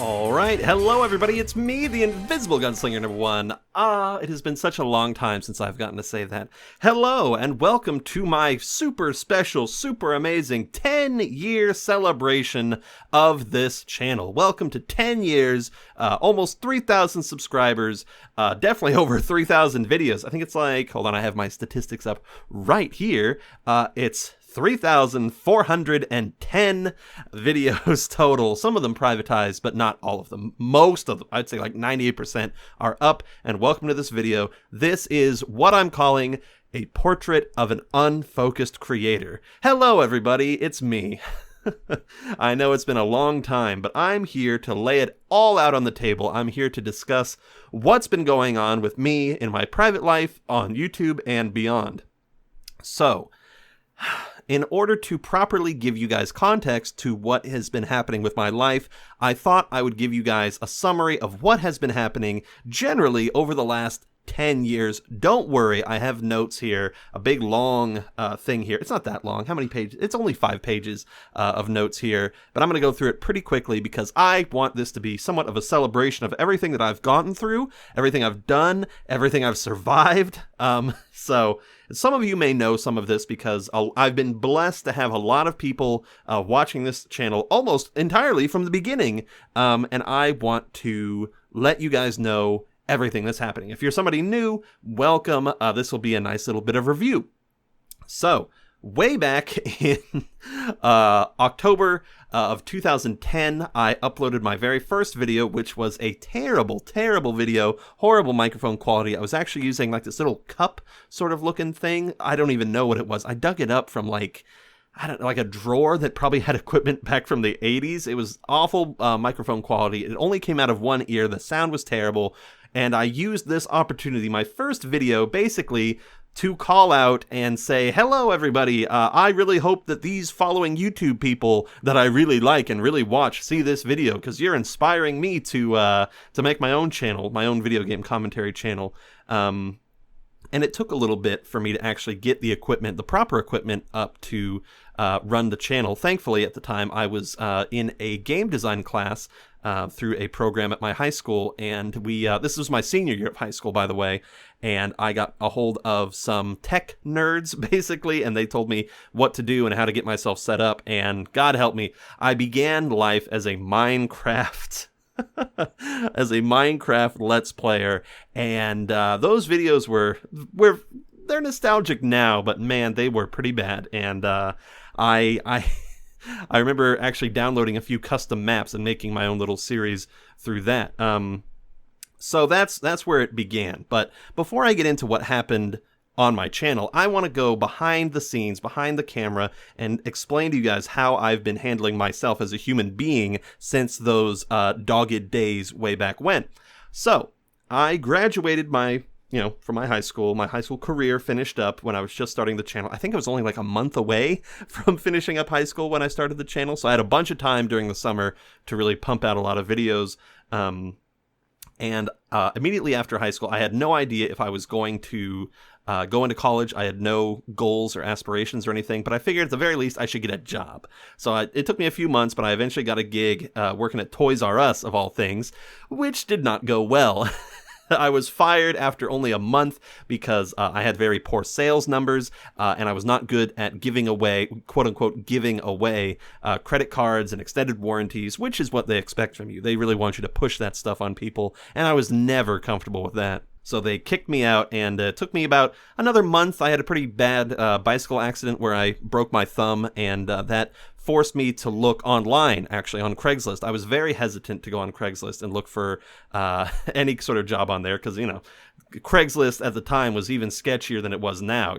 Alright, hello everybody, it's me, the Invisible Gunslinger #1. It has been such a long time since I've gotten to say that. Hello, and welcome to my super special, super amazing 10-year celebration of this channel. Welcome to 10 years, almost 3,000 subscribers, definitely over 3,000 videos. I think it's like, hold on, I have my statistics up right here. It's 3,410 videos total. Some of them privatized, but not all of them. Most of them, I'd say like 98% are up, and welcome to this video. This is what I'm calling a portrait of an unfocused creator. Hello everybody, it's me. I know it's been a long time, but I'm here to lay it all out on the table. I'm here to discuss what's been going on with me in my private life, on YouTube, and beyond. So, in order to properly give you guys context to what has been happening with my life, I thought I would give you guys a summary of what has been happening generally over the last 10 years. Don't worry, I have notes here, a big long thing here. It's not that long. How many pages? It's only 5 pages of notes here, but I'm going to go through it pretty quickly because I want this to be somewhat of a celebration of everything that I've gotten through, everything I've done, everything I've survived. So some of you may know some of this because I've been blessed to have a lot of people watching this channel almost entirely from the beginning, and I want to let you guys know everything that's happening. If you're somebody new, welcome. This will be a nice little bit of review. So, way back in October of 2010, I uploaded my very first video, which was a terrible, terrible video, horrible microphone quality. I was actually using like this little cup sort of looking thing. I don't even know what it was. I dug it up from like, I don't know, like a drawer that probably had equipment back from the 80s. It was awful microphone quality. It only came out of one ear. The sound was terrible. And I used this opportunity, my first video, basically to call out and say, hello everybody, I really hope that these following YouTube people that I really like and really watch see this video, because you're inspiring me to make my own channel, my own video game commentary channel. And it took a little bit for me to actually get the equipment, the proper equipment, up to run the channel. Thankfully, at the time, I was in a game design class through a program at my high school, and this was my senior year of high school, by the way, and I got a hold of some tech nerds, basically, and they told me what to do and how to get myself set up, and God help me, I began life as a Minecraft Let's Player, and those videos they're nostalgic now, but man, they were pretty bad, and I remember actually downloading a few custom maps and making my own little series through that. So that's where it began. But before I get into what happened on my channel, I want to go behind the scenes, behind the camera, and explain to you guys how I've been handling myself as a human being since those dogged days way back when. So, I graduated from my high school career finished up when I was just starting the channel. I think I was only like a month away from finishing up high school when I started the channel, so I had a bunch of time during the summer to really pump out a lot of videos. And immediately after high school, I had no idea if I was going to go into college. I had no goals or aspirations or anything, but I figured at the very least I should get a job. So it took me a few months, but I eventually got a gig working at Toys R Us, of all things, which did not go well. I was fired after only a month because I had very poor sales numbers, and I was not good at giving away, quote-unquote, giving away credit cards and extended warranties, which is what they expect from you. They really want you to push that stuff on people, and I was never comfortable with that. So they kicked me out, and it took me about another month. I had a pretty bad bicycle accident where I broke my thumb, and that forced me to look online, actually, on Craigslist. I was very hesitant to go on Craigslist and look for any sort of job on there, because, Craigslist at the time was even sketchier than it was now,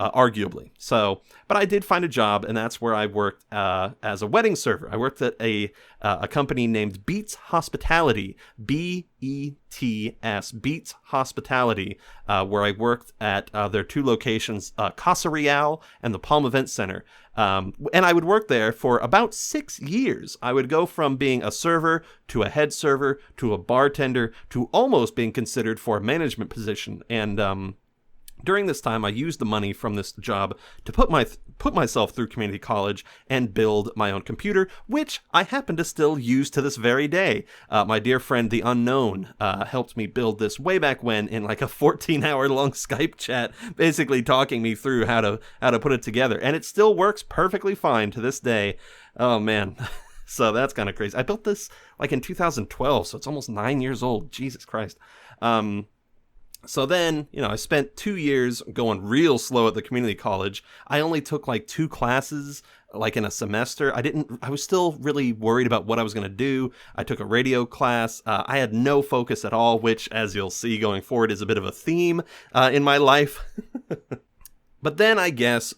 arguably. So, but I did find a job, and that's where I worked as a wedding server. I worked at a company named Beats Hospitality, B-E-T-S, Beats Hospitality, where I worked at their 2 locations, Casa Real and the Palm Event Center. And I would work there for about 6 years. I would go from being a server to a head server to a bartender to almost being considered for a management position. And During this time, I used the money from this job to put myself through community college and build my own computer, which I happen to still use to this very day. My dear friend, the Unknown, helped me build this way back when in like a 14-hour long Skype chat, basically talking me through how to put it together, and it still works perfectly fine to this day. Oh man. So that's kind of crazy. I built this like in 2012, so it's almost 9 years old. Jesus Christ. So then, I spent 2 years going real slow at the community college. I only took like 2 classes, like in a semester. I was still really worried about what I was going to do. I took a radio class. I had no focus at all, which, as you'll see going forward, is a bit of a theme in my life. But then I guess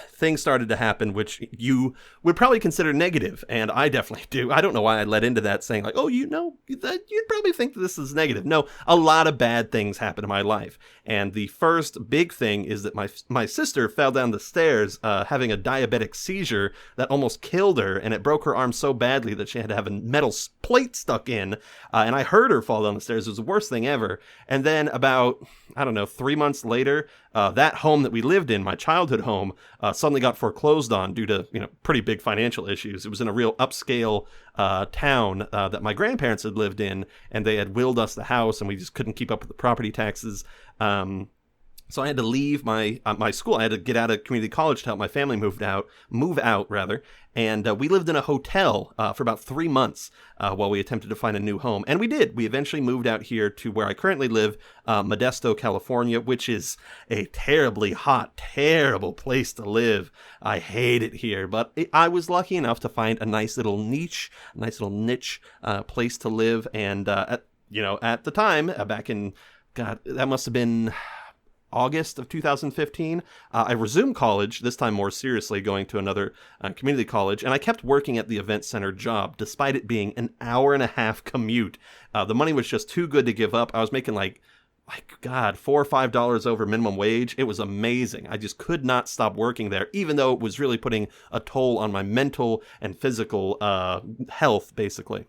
things started to happen which you would probably consider negative, and I definitely do. I don't know why I led into that saying like, oh, you'd probably think that this is negative. No, a lot of bad things happened in my life. And the first big thing is that my sister fell down the stairs having a diabetic seizure that almost killed her, and it broke her arm so badly that she had to have a metal plate stuck in, and I heard her fall down the stairs. It was the worst thing ever. And then about, 3 months later, that home that we lived in, my childhood home, suddenly got foreclosed on due to, pretty big financial issues. It was in a real upscale town that my grandparents had lived in, and they had willed us the house, and we just couldn't keep up with the property taxes. So I had to leave my school. I had to get out of community college to help my family move out, and we lived in a hotel for about 3 months while we attempted to find a new home. And we did. We eventually moved out here to where I currently live, Modesto, California, which is a terribly hot, terrible place to live. I hate it here, but I was lucky enough to find a nice little niche place to live. And at the time, back in, God, that must have been August of 2015, I resumed college, this time more seriously, going to another community college, and I kept working at the event center job, despite it being an hour-and-a-half commute. The money was just too good to give up. I was making $4 or $5 over minimum wage. It was amazing. I just could not stop working there, even though it was really putting a toll on my mental and physical health, basically.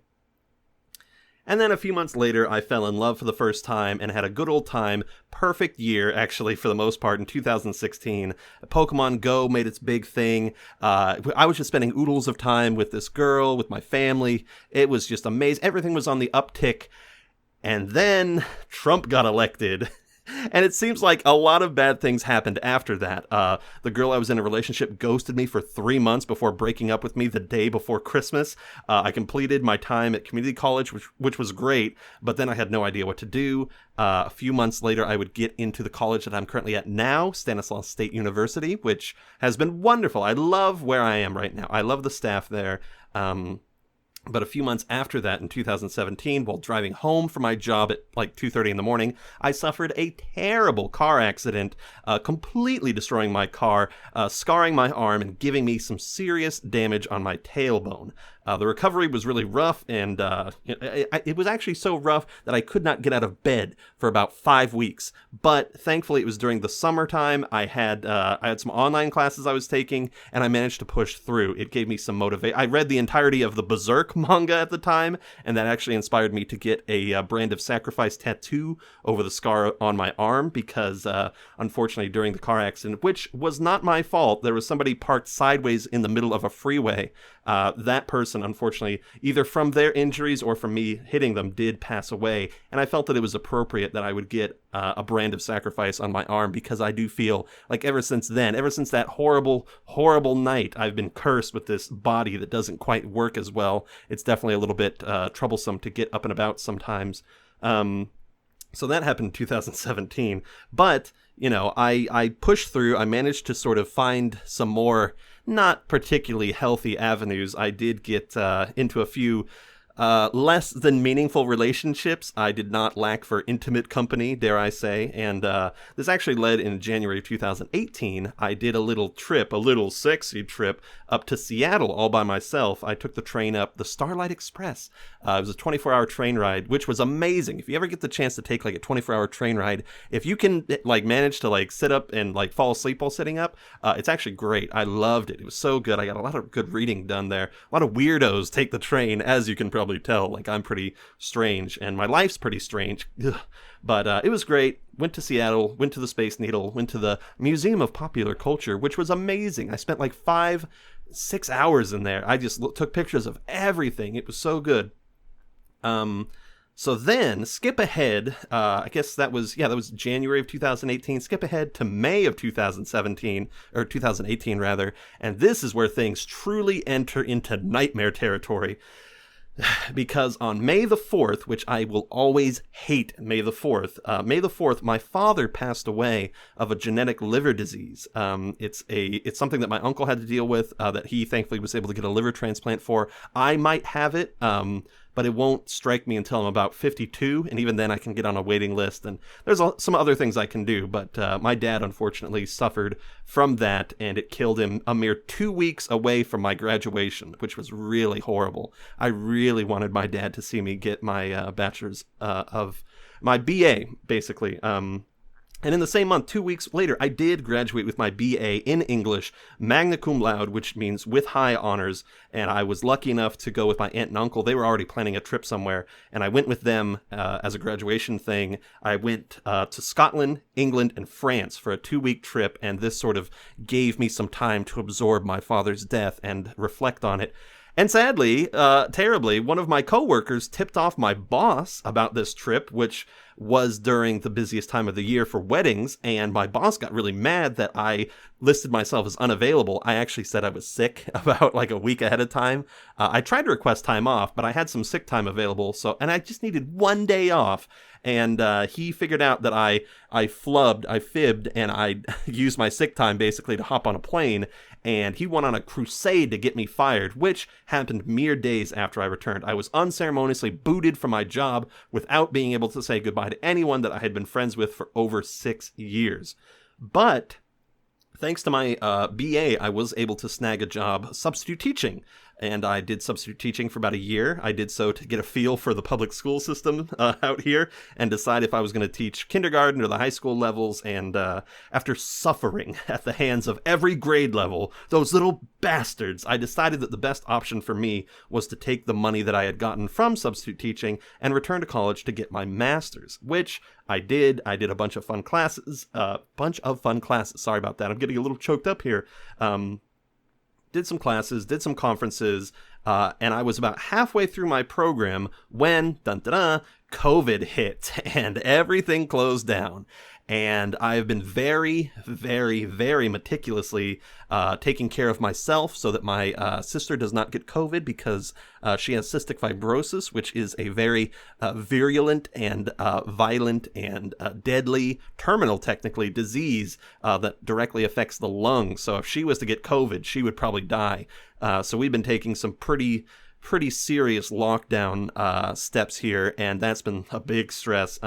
And then a few months later, I fell in love for the first time and had a good old time. Perfect year, actually, for the most part, in 2016. Pokemon Go made its big thing. I was just spending oodles of time with this girl, with my family. It was just amazing. Everything was on the uptick. And then Trump got elected. And it seems like a lot of bad things happened after that. The girl I was in a relationship ghosted me for 3 months before breaking up with me the day before Christmas. I completed my time at community college, which was great, but then I had no idea what to do. A few months later, I would get into the college that I'm currently at now, Stanislaus State University, which has been wonderful. I love where I am right now. I love the staff there. But a few months after that, in 2017, while driving home from my job at like 2:30 in the morning, I suffered a terrible car accident, completely destroying my car, scarring my arm, and giving me some serious damage on my tailbone. The recovery was really rough, and it was actually so rough that I could not get out of bed for about 5 weeks. But thankfully, it was during the summertime. I had some online classes I was taking, and I managed to push through. It gave me some motivation. I read the entirety of the Berserk manga at the time, and that actually inspired me to get a Brand of Sacrifice tattoo over the scar on my arm, because unfortunately, during the car accident, which was not my fault, there was somebody parked sideways in the middle of a freeway. That person, unfortunately, either from their injuries or from me hitting them, did pass away. And I felt that it was appropriate that I would get a Brand of Sacrifice on my arm, because I do feel like ever since then, ever since that horrible, horrible night, I've been cursed with this body that doesn't quite work as well. It's definitely a little bit troublesome to get up and about sometimes. So that happened in 2017. But, I pushed through. I managed to sort of find some more not particularly healthy avenues. I did get into a few less than meaningful relationships. I did not lack for intimate company, dare I say, and this actually led in January of 2018. I did a little sexy trip up to Seattle all by myself. I took the train up the Starlight Express. It was a 24-hour train ride, which was amazing. If you ever get the chance to take like a 24-hour train ride, if you can manage to sit up and fall asleep while sitting up, it's actually great. I loved it. It was so good. I got a lot of good reading done there. A lot of weirdos take the train, as you can probably probably tell, like, I'm pretty strange, and my life's pretty strange. Ugh. But it was great. Went to Seattle, went to the Space Needle, went to the Museum of Popular Culture, which was amazing. I spent like 5-6 hours in there. I just took pictures of everything. It was so good. So then, skip ahead, I guess that was January of 2018, skip ahead to May of 2017, or 2018 rather, and this is where things truly enter into nightmare territory, because on May the 4th, which I will always hate May the 4th, my father passed away of a genetic liver disease. It's something that my uncle had to deal with, that he thankfully was able to get a liver transplant for. I might have it, but it won't strike me until I'm about 52, and even then I can get on a waiting list, and there's some other things I can do, but my dad unfortunately suffered from that, and it killed him a mere 2 weeks away from my graduation, which was really horrible. I really wanted my dad to see me get my bachelor's of my BA, basically. And in the same month, 2 weeks later, I did graduate with my BA in English, magna cum laude, which means with high honors, and I was lucky enough to go with my aunt and uncle. They were already planning a trip somewhere, and I went with them as a graduation thing. I went to Scotland, England, and France for a 2-week trip, and this sort of gave me some time to absorb my father's death and reflect on it. And sadly, terribly, one of my coworkers tipped off my boss about this trip, which was during the busiest time of the year for weddings, and my boss got really mad that I listed myself as unavailable. I actually said I was sick about like a week ahead of time. I tried to request time off, but I had some sick time available, and I just needed 1 day off. And he figured out that I fibbed, and I used my sick time basically to hop on a plane, and he went on a crusade to get me fired, which happened mere days after I returned. I was unceremoniously booted from my job without being able to say goodbye to anyone that I had been friends with for over 6 years. But thanks to my BA, I was able to snag a job substitute teaching. And I did substitute teaching for about a year. I did so to get a feel for the public school system out here and decide if I was going to teach kindergarten or the high school levels. And after suffering at the hands of every grade level, those little bastards, I decided that the best option for me was to take the money that I had gotten from substitute teaching and return to college to get my master's, which I did. I did a bunch of fun classes. Sorry about that. I'm getting a little choked up here. Did some classes, did some conferences, and I was about halfway through my program when, COVID hit and everything closed down. And I've been very, very, very meticulously taking care of myself so that my sister does not get COVID, because she has cystic fibrosis, which is a very virulent and violent and deadly, terminal technically, disease that directly affects the lungs. So if she was to get COVID, she would probably die. So we've been taking some pretty serious lockdown steps here, and that's been a big stress.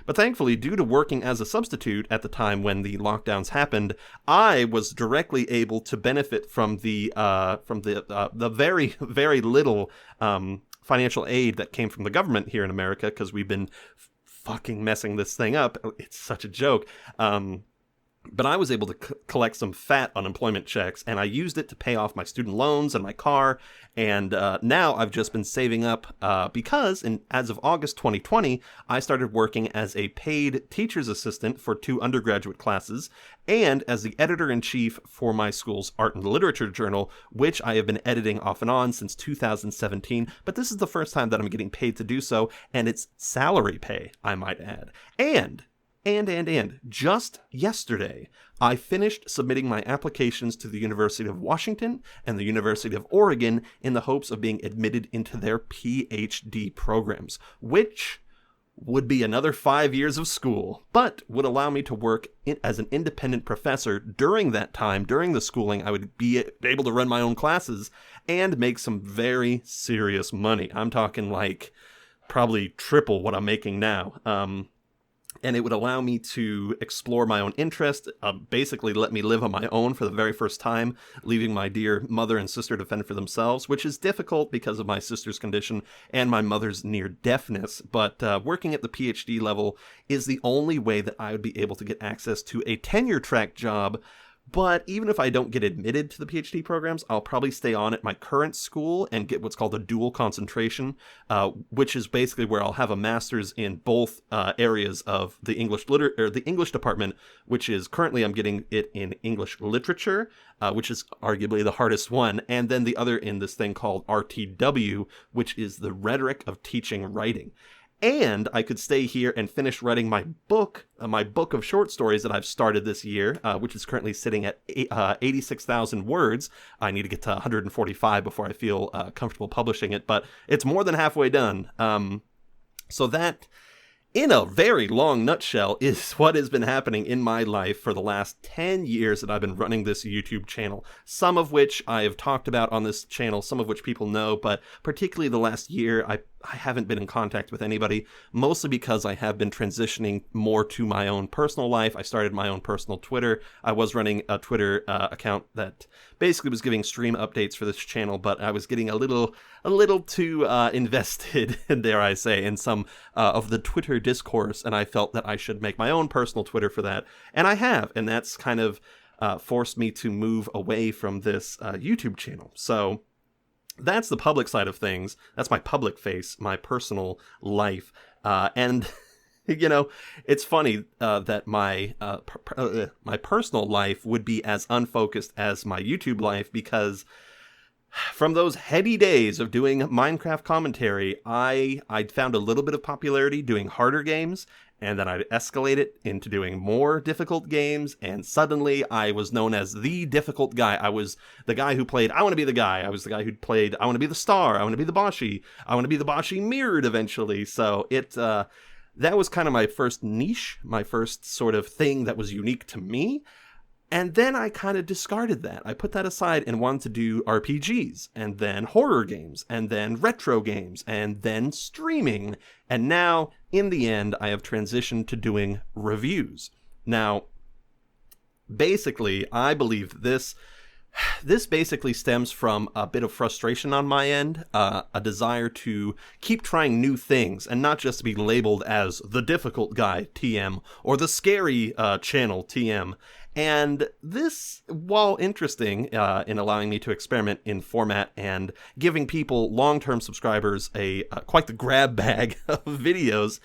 But thankfully, due to working as a substitute at the time when the lockdowns happened, I was directly able to benefit from the very, very little financial aid that came from the government here in America, because we've been fucking messing this thing up. It's such a joke. But I was able to collect some fat unemployment checks, and I used it to pay off my student loans and my car. And now I've just been saving up because as of August 2020, I started working as a paid teacher's assistant for 2 undergraduate classes and as the editor-in-chief for my school's art and literature journal, which I have been editing off and on since 2017. But this is the first time that I'm getting paid to do so, and it's salary pay, I might add. And just yesterday, I finished submitting my applications to the University of Washington and the University of Oregon in the hopes of being admitted into their ph.d. programs, which would be another 5 years of school, but would allow me to work as an independent professor during that time. During the schooling, I would be able to run my own classes and make some very serious money. I'm talking like probably triple what I'm making now. And it would allow me to explore my own interest, basically let me live on my own for the very first time, leaving my dear mother and sister to fend for themselves, which is difficult because of my sister's condition and my mother's near deafness. But working at the PhD level is the only way that I would be able to get access to a tenure track job But even if I don't get admitted to the PhD programs, I'll probably stay on at my current school and get what's called a dual concentration, which is basically where I'll have a master's in both areas of the the English department, which is currently I'm getting it in English literature, which is arguably the hardest one, and then the other in this thing called RTW, which is the rhetoric of teaching writing. And I could stay here and finish writing my book of short stories that I've started this year, which is currently sitting at 86,000 words. I need to get to 145 before I feel comfortable publishing it, but it's more than halfway done. So that, in a very long nutshell, is what has been happening in my life for the last 10 years that I've been running this YouTube channel. Some of which I have talked about on this channel, some of which people know, but particularly the last year, I haven't been in contact with anybody, mostly because I have been transitioning more to my own personal life. I started my own personal Twitter. I was running a Twitter account that basically was giving stream updates for this channel, but I was getting a little too invested, dare I say, in some of the Twitter discourse, and I felt that I should make my own personal Twitter for that, and I have, and that's kind of forced me to move away from this YouTube channel. So that's the public side of things. That's my public face, my personal life. And, you know, it's funny that my personal life would be as unfocused as my YouTube life, because from those heady days of doing Minecraft commentary, I'd found a little bit of popularity doing harder games, and then I'd escalate it into doing more difficult games, and suddenly I was known as the difficult guy. I was the guy who played I Want to Be the Guy. I was the guy who played I Want to Be the Star. I Want to Be the Boshi. I Want to Be the Boshi Mirrored eventually. So that was kind of my first niche, my first sort of thing that was unique to me. And then I kind of discarded that. I put that aside and wanted to do RPGs, and then horror games, and then retro games, and then streaming. And now, in the end, I have transitioned to doing reviews. Now, basically, I believe this basically stems from a bit of frustration on my end, a desire to keep trying new things, and not just to be labeled as the difficult guy, TM, or the scary channel, TM. And this, while interesting in allowing me to experiment in format and giving people long-term subscribers quite the grab bag of videos,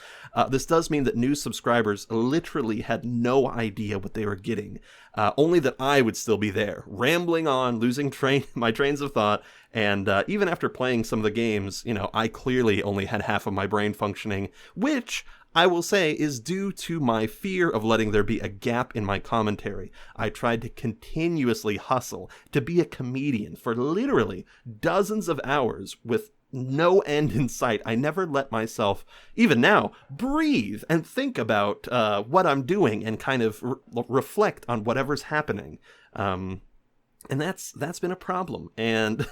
this does mean that new subscribers literally had no idea what they were getting. Only that I would still be there, rambling on, losing my trains of thought, and even after playing some of the games, you know, I clearly only had half of my brain functioning, which I will say is due to my fear of letting there be a gap in my commentary. I tried to continuously hustle to be a comedian for literally dozens of hours with no end in sight. I never let myself, even now, breathe and think about what I'm doing and kind of reflect on whatever's happening. And that's been a problem. And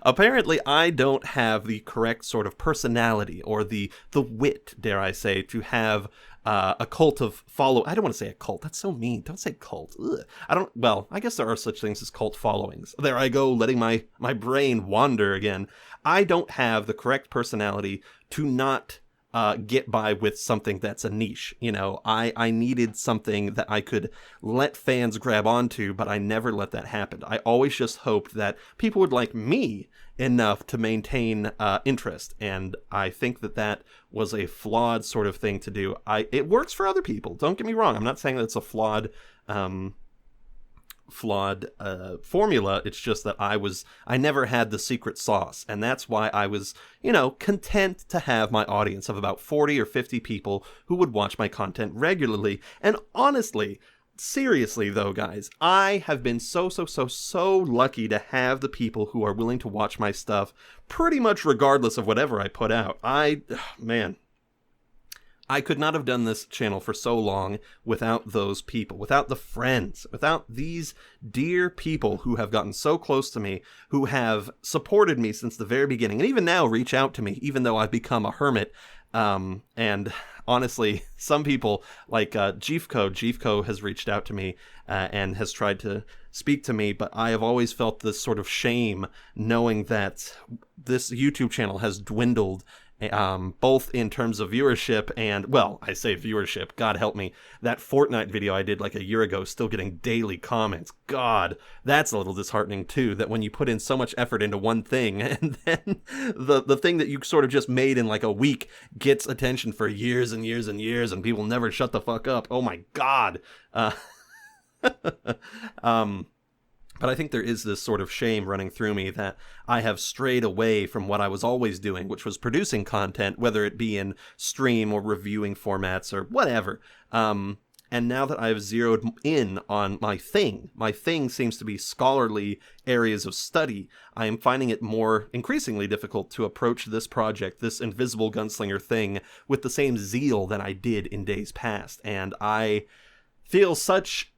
apparently I don't have the correct sort of personality or the wit, dare I say, to have a cult of I don't want to say a cult. That's so mean. Don't say cult. Ugh. Well, I guess there are such things as cult followings. There I go, letting my brain wander again. I don't have the correct personality to not get by with something that's a niche. You know, I needed something that I could let fans grab onto, but I never let that happen. I always just hoped that people would like me enough to maintain interest, and I think that was a flawed sort of thing to do. It works for other people, don't get me wrong. I'm not saying that it's a flawed formula. It's just that I never had the secret sauce, and that's why I was, you know, content to have my audience of about 40 or 50 people who would watch my content regularly. And honestly, seriously though, guys, I have been so lucky to have the people who are willing to watch my stuff pretty much regardless of whatever I put out. Man, I could not have done this channel for so long without those people, without the friends, without these dear people who have gotten so close to me, who have supported me since the very beginning, and even now reach out to me, even though I've become a hermit. And honestly, some people like Jeefco has reached out to me and has tried to speak to me, but I have always felt this sort of shame knowing that this YouTube channel has dwindled both in terms of viewership and, well, I say viewership, God help me, that Fortnite video I did like a year ago, still getting daily comments. God, that's a little disheartening too, that when you put in so much effort into one thing, and then the thing that you sort of just made in like a week gets attention for years and years and years, and people never shut the fuck up. Oh my God. But I think there is this sort of shame running through me that I have strayed away from what I was always doing, which was producing content, whether it be in stream or reviewing formats or whatever. And now that I've zeroed in on my thing seems to be scholarly areas of study, I am finding it more increasingly difficult to approach this project, this Invisible Gunslinger thing, with the same zeal that I did in days past. And I feel such...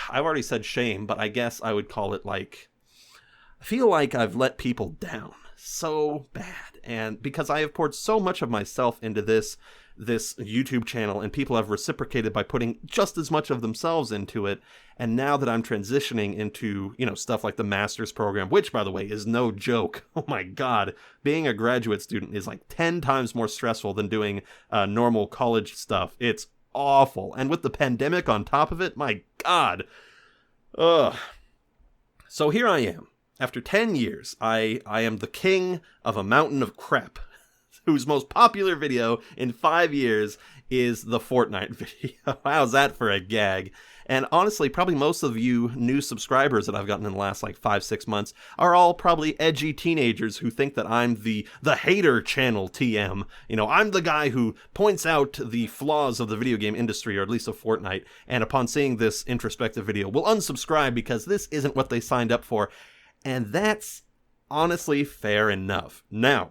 I've already said shame, but I guess I would call it like, I feel like I've let people down so bad. And because I have poured so much of myself into this YouTube channel, and people have reciprocated by putting just as much of themselves into it. And now that I'm transitioning into, stuff like the master's program, which, by the way, is no joke. Oh my God. Being a graduate student is like 10 times more stressful than doing normal college stuff. It's awful. And with the pandemic on top of it, my God. Ugh. So here I am. After 10 years, I am the king of a mountain of crap, whose most popular video in 5 years is the Fortnite video. How's that for a gag? And honestly, probably most of you new subscribers that I've gotten in the last 5-6 months are all probably edgy teenagers who think that I'm the hater channel TM. I'm the guy who points out the flaws of the video game industry, or at least of Fortnite, and upon seeing this introspective video will unsubscribe because this isn't what they signed up for. And that's honestly fair enough. Now,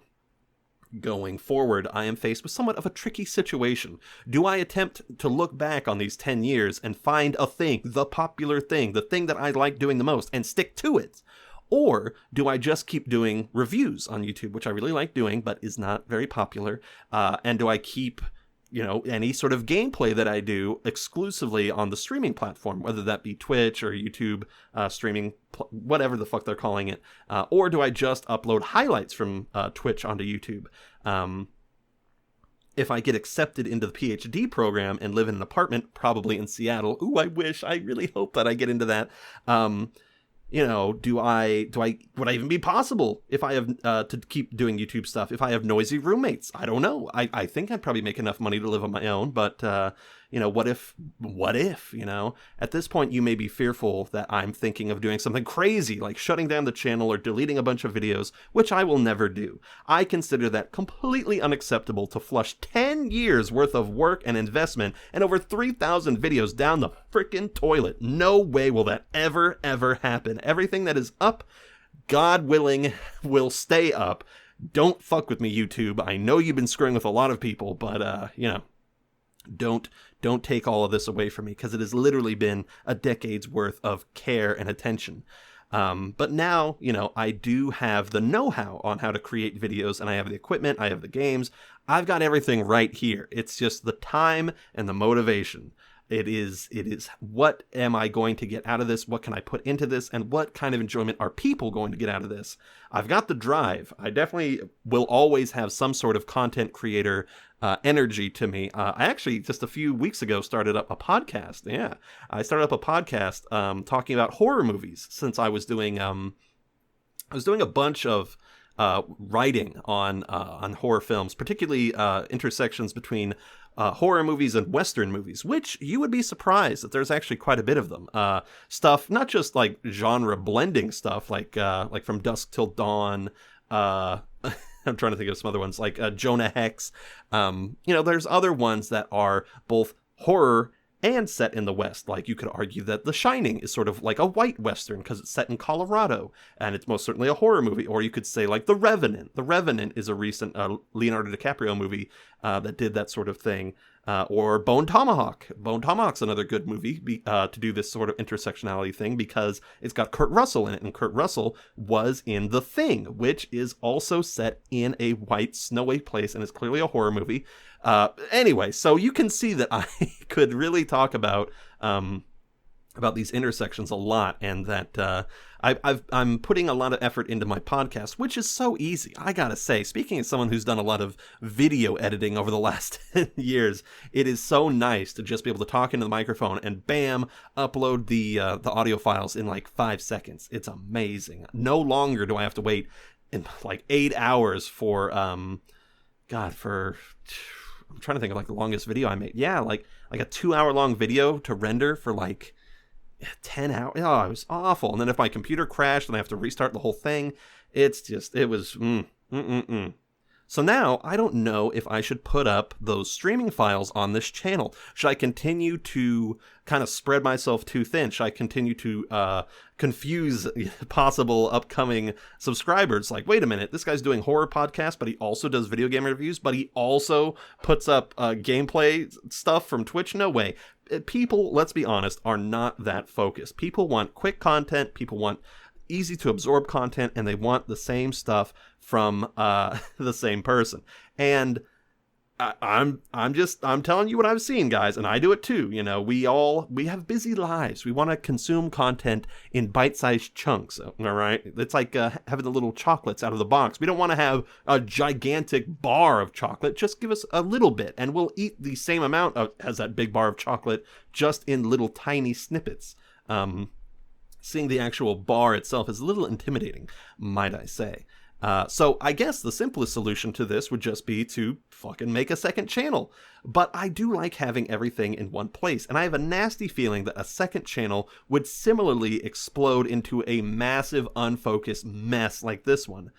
going forward, I am faced with somewhat of a tricky situation. Do I attempt to look back on these 10 years and find a thing, the popular thing, the thing that I like doing the most, and stick to it? Or do I just keep doing reviews on YouTube, which I really like doing, but is not very popular? And do I keep, any sort of gameplay that I do exclusively on the streaming platform, whether that be Twitch or YouTube streaming, whatever the fuck they're calling it? Or do I just upload highlights from Twitch onto YouTube? If I get accepted into the ph.d program and live in an apartment, probably in Seattle, ooh, I wish, I really hope that I get into that. Would I even be possible if I have to keep doing YouTube stuff? If I have noisy roommates? I don't know. I think I'd probably make enough money to live on my own, but what if, at this point you may be fearful that I'm thinking of doing something crazy, like shutting down the channel or deleting a bunch of videos, which I will never do. I consider that completely unacceptable to flush 10 years worth of work and investment and over 3,000 videos down the frickin' toilet. No way will that ever happen. Everything that is up, God willing, will stay up. Don't fuck with me, YouTube. I know you've been screwing with a lot of people, but, don't take all of this away from me, because it has literally been a decade's worth of care and attention. But now, I do have the know-how on how to create videos, and I have the equipment, I have the games. I've got everything right here. It's just the time and the motivation. It is, what am I going to get out of this? What can I put into this? And what kind of enjoyment are people going to get out of this? I've got the drive. I definitely will always have some sort of content creator energy to me. I actually, just a few weeks ago, started up a podcast. Yeah, I started up a podcast talking about horror movies, since I was doing a bunch of writing on horror films, particularly intersections between horror movies and Western movies, which you would be surprised that there's actually quite a bit of them. Stuff, not just like genre blending stuff, like From Dusk Till Dawn. I'm trying to think of some other ones, like Jonah Hex. There's other ones that are both horror and set in the West. Like, you could argue that The Shining is sort of like a white Western because it's set in Colorado, and it's most certainly a horror movie. Or you could say like The Revenant. The Revenant is a recent Leonardo DiCaprio movie that did that sort of thing. Or Bone Tomahawk. Bone Tomahawk's another good movie to do this sort of intersectionality thing, because it's got Kurt Russell in it, and Kurt Russell was in The Thing, which is also set in a white, snowy place, and is clearly a horror movie. Anyway, so you can see that I could really talk about about these intersections a lot, and that I'm putting a lot of effort into my podcast, which is so easy. I gotta say, speaking as someone who's done a lot of video editing over the last 10 years, it is so nice to just be able to talk into the microphone and bam, upload the audio files in like 5 seconds. It's amazing. No longer do I have to wait in like 8 hours for I'm trying to think of like the longest video I made. Yeah, like a 2-hour long video to render for like 10 hours. Oh, it was awful. And then if my computer crashed and I have to restart the whole thing, it was So now I don't know if I should put up those streaming files on this channel. Should I continue to kind of spread myself too thin? Should I continue to confuse possible upcoming subscribers? Like, wait a minute, this guy's doing horror podcasts, but he also does video game reviews, but he also puts up gameplay stuff from Twitch? No way. People, let's be honest, are not that focused. People want quick content, people want easy to absorb content, and they want the same stuff from the same person. And I'm telling you what I've seen, guys, and I do it too. You know, we have busy lives. We want to consume content in bite-sized chunks. All right, it's like having the little chocolates out of the box. We don't want to have a gigantic bar of chocolate. Just give us a little bit, and we'll eat the same amount as that big bar of chocolate, just in little tiny snippets. Seeing the actual bar itself is a little intimidating, might I say. So I guess the simplest solution to this would just be to fucking make a second channel. But I do like having everything in one place, and I have a nasty feeling that a second channel would similarly explode into a massive unfocused mess like this one.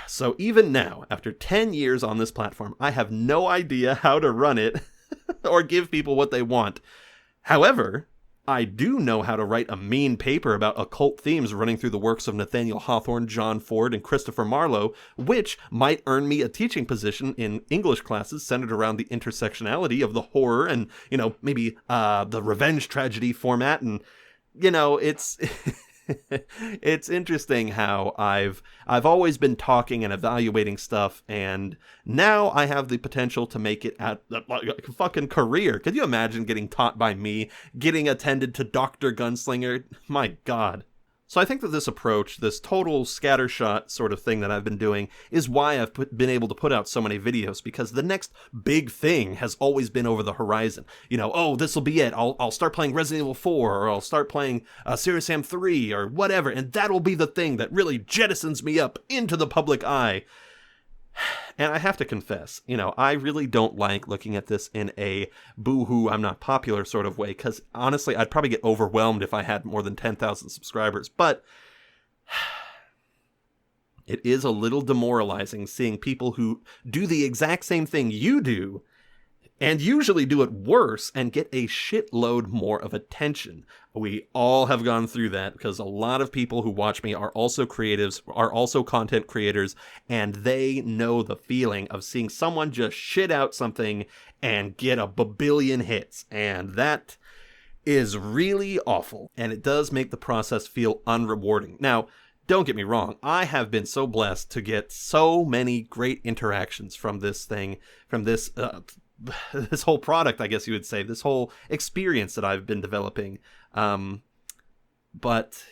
So even now, after 10 years on this platform, I have no idea how to run it or give people what they want. However, I do know how to write a mean paper about occult themes running through the works of Nathaniel Hawthorne, John Ford, and Christopher Marlowe, which might earn me a teaching position in English classes centered around the intersectionality of the horror and, you know, maybe the revenge tragedy format. And, you know, it's it's interesting how I've always been talking and evaluating stuff, and now I have the potential to make it a fucking career. Could you imagine getting taught by me, getting attended to Dr. Gunslinger? My God. So I think that this approach, this total scattershot sort of thing that I've been doing, is why I've been able to put out so many videos, because the next big thing has always been over the horizon. You know, oh, this will be it. I'll start playing Resident Evil 4, or I'll start playing Serious Sam 3, or whatever, and that'll be the thing that really jettisons me up into the public eye. And I have to confess, you know, I really don't like looking at this in a boo-hoo, I'm not popular sort of way, because honestly, I'd probably get overwhelmed if I had more than 10,000 subscribers, but it is a little demoralizing seeing people who do the exact same thing you do, and usually do it worse, and get a shitload more of attention. We all have gone through that, because a lot of people who watch me are also creatives, are also content creators, and they know the feeling of seeing someone just shit out something and get a babillion hits, and that is really awful, and it does make the process feel unrewarding. Now, don't get me wrong, I have been so blessed to get so many great interactions from this thing, from this this whole product, I guess you would say, this whole experience that I've been developing. But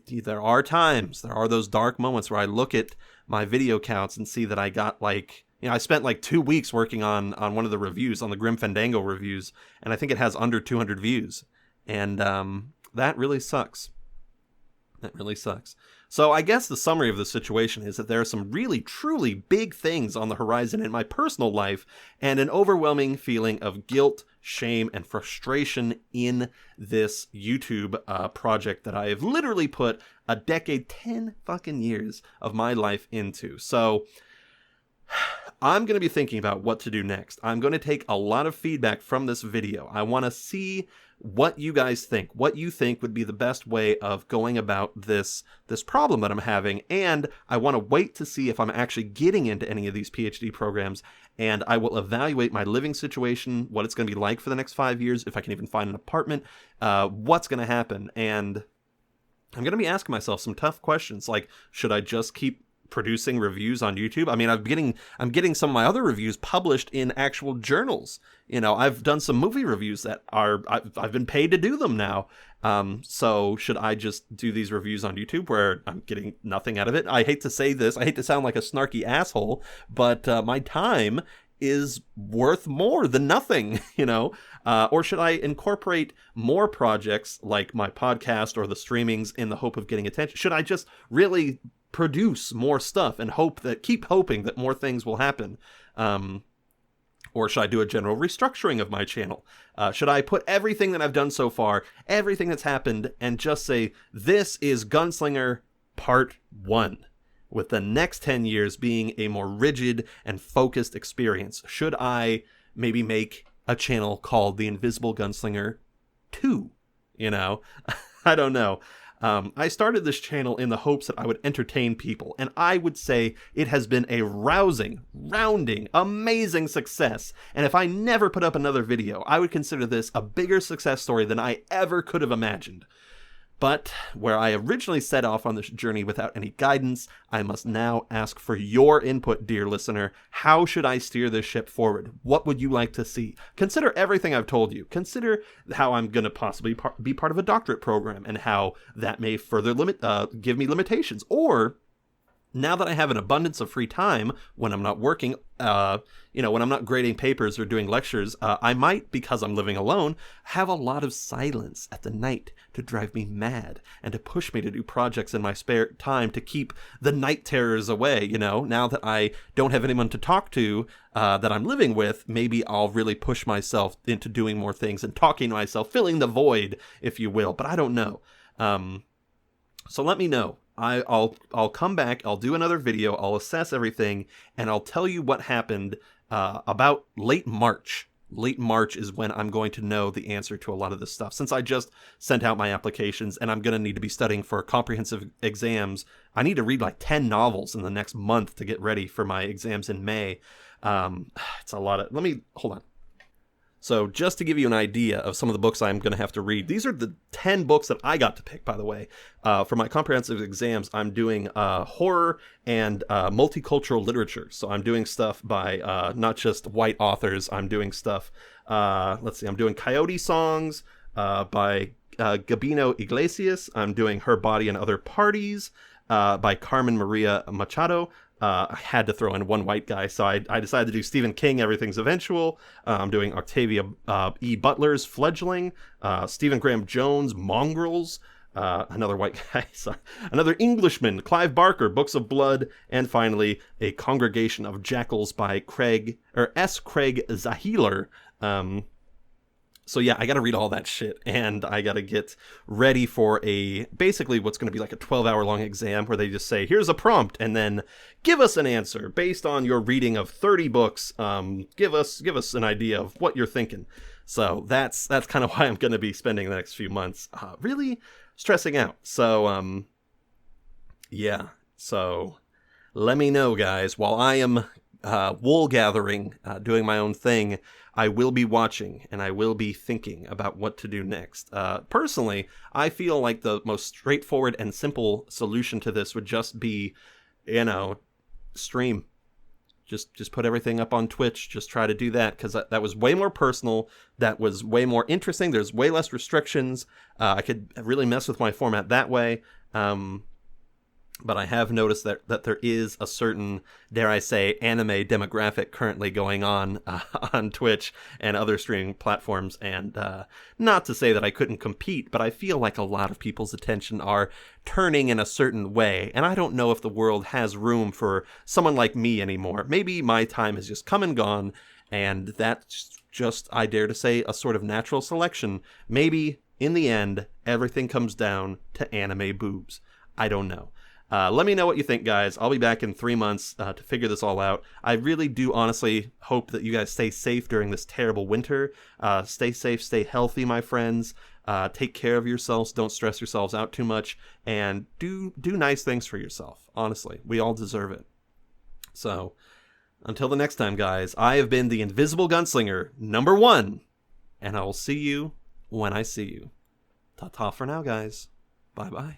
there are times, there are those dark moments where I look at my video counts and see that I got like, you know, I spent like 2 weeks working on one of the reviews, on the Grim Fandango reviews, and I think it has under 200 views. And that really sucks. That really sucks. So I guess the summary of the situation is that there are some really, truly big things on the horizon in my personal life, and an overwhelming feeling of guilt, shame, and frustration in this YouTube project that I have literally put a decade, 10 fucking years of my life into. So I'm going to be thinking about what to do next. I'm going to take a lot of feedback from this video. I want to see what you guys think, what you think would be the best way of going about this problem that I'm having, and I want to wait to see if I'm actually getting into any of these PhD programs, and I will evaluate my living situation, what it's going to be like for the next 5 years, if I can even find an apartment, what's going to happen, and I'm going to be asking myself some tough questions, like, should I just keep producing reviews on YouTube. I mean, I'm getting some of my other reviews published in actual journals. You know, I've done some movie reviews that I've been paid to do them now. So should I just do these reviews on YouTube where I'm getting nothing out of it? I hate to say this. I hate to sound like a snarky asshole, but my time is worth more than nothing, you know? Or should I incorporate more projects like my podcast or the streamings in the hope of getting attention? Should I just really produce more stuff and keep hoping that more things will happen? Or should I do a general restructuring of my channel? Should I put everything that I've done so far, everything that's happened, and just say, this is Gunslinger Part 1, with the next 10 years being a more rigid and focused experience? Should I maybe make a channel called The Invisible Gunslinger 2? You know, I don't know. I started this channel in the hopes that I would entertain people, and I would say it has been a rousing, rounding, amazing success. And if I never put up another video, I would consider this a bigger success story than I ever could have imagined. But where I originally set off on this journey without any guidance, I must now ask for your input, dear listener. How should I steer this ship forward? What would you like to see? Consider everything I've told you. Consider how I'm going to possibly be part of a doctorate program and how that may further give me limitations. Or, now that I have an abundance of free time when I'm not working, when I'm not grading papers or doing lectures, I might, because I'm living alone, have a lot of silence at the night to drive me mad and to push me to do projects in my spare time to keep the night terrors away. You know, now that I don't have anyone to talk to that I'm living with, maybe I'll really push myself into doing more things and talking to myself, filling the void, if you will. But I don't know. So let me know. I'll come back, I'll do another video, I'll assess everything, and I'll tell you what happened about late March. Late March is when I'm going to know the answer to a lot of this stuff. Since I just sent out my applications and I'm going to need to be studying for comprehensive exams, I need to read like 10 novels in the next month to get ready for my exams in May. It's a lot of... hold on. So just to give you an idea of some of the books I'm going to have to read, these are the 10 books that I got to pick, by the way. For my comprehensive exams, I'm doing horror and multicultural literature. So I'm doing stuff by not just white authors. I'm doing stuff, I'm doing Coyote Songs by Gabino Iglesias. I'm doing Her Body and Other Parties by Carmen Maria Machado. I had to throw in one white guy, so I decided to do Stephen King, Everything's Eventual. I'm doing Octavia E. Butler's Fledgling, Stephen Graham Jones' Mongrels, another white guy, sorry, another Englishman, Clive Barker, Books of Blood, and finally A Congregation of Jackals by S. Craig Zahler. So yeah, I gotta read all that shit, and I gotta get ready for basically what's gonna be like a 12-hour long exam where they just say, here's a prompt, and then give us an answer based on your reading of 30 books. Give us an idea of what you're thinking. So that's kind of why I'm gonna be spending the next few months really stressing out. So yeah, so let me know, guys. While I am wool gathering, doing my own thing, I will be watching and I will be thinking about what to do next. Personally, I feel like the most straightforward and simple solution to this would just be, stream. Just put everything up on Twitch. Just try to do that, because that was way more personal. That was way more interesting. There's way less restrictions. I could really mess with my format that way. But I have noticed that there is a certain, dare I say, anime demographic currently going on Twitch and other streaming platforms. And not to say that I couldn't compete, but I feel like a lot of people's attention are turning in a certain way. And I don't know if the world has room for someone like me anymore. Maybe my time has just come and gone, and that's just, I dare to say, a sort of natural selection. Maybe, in the end, everything comes down to anime boobs. I don't know. Let me know what you think, guys. I'll be back in 3 months to figure this all out. I really do honestly hope that you guys stay safe during this terrible winter. Stay safe, stay healthy, my friends. Take care of yourselves. Don't stress yourselves out too much. And do nice things for yourself. Honestly, we all deserve it. So, until the next time, guys, I have been the Invisible Gunslinger #1. And I will see you when I see you. Ta-ta for now, guys. Bye-bye.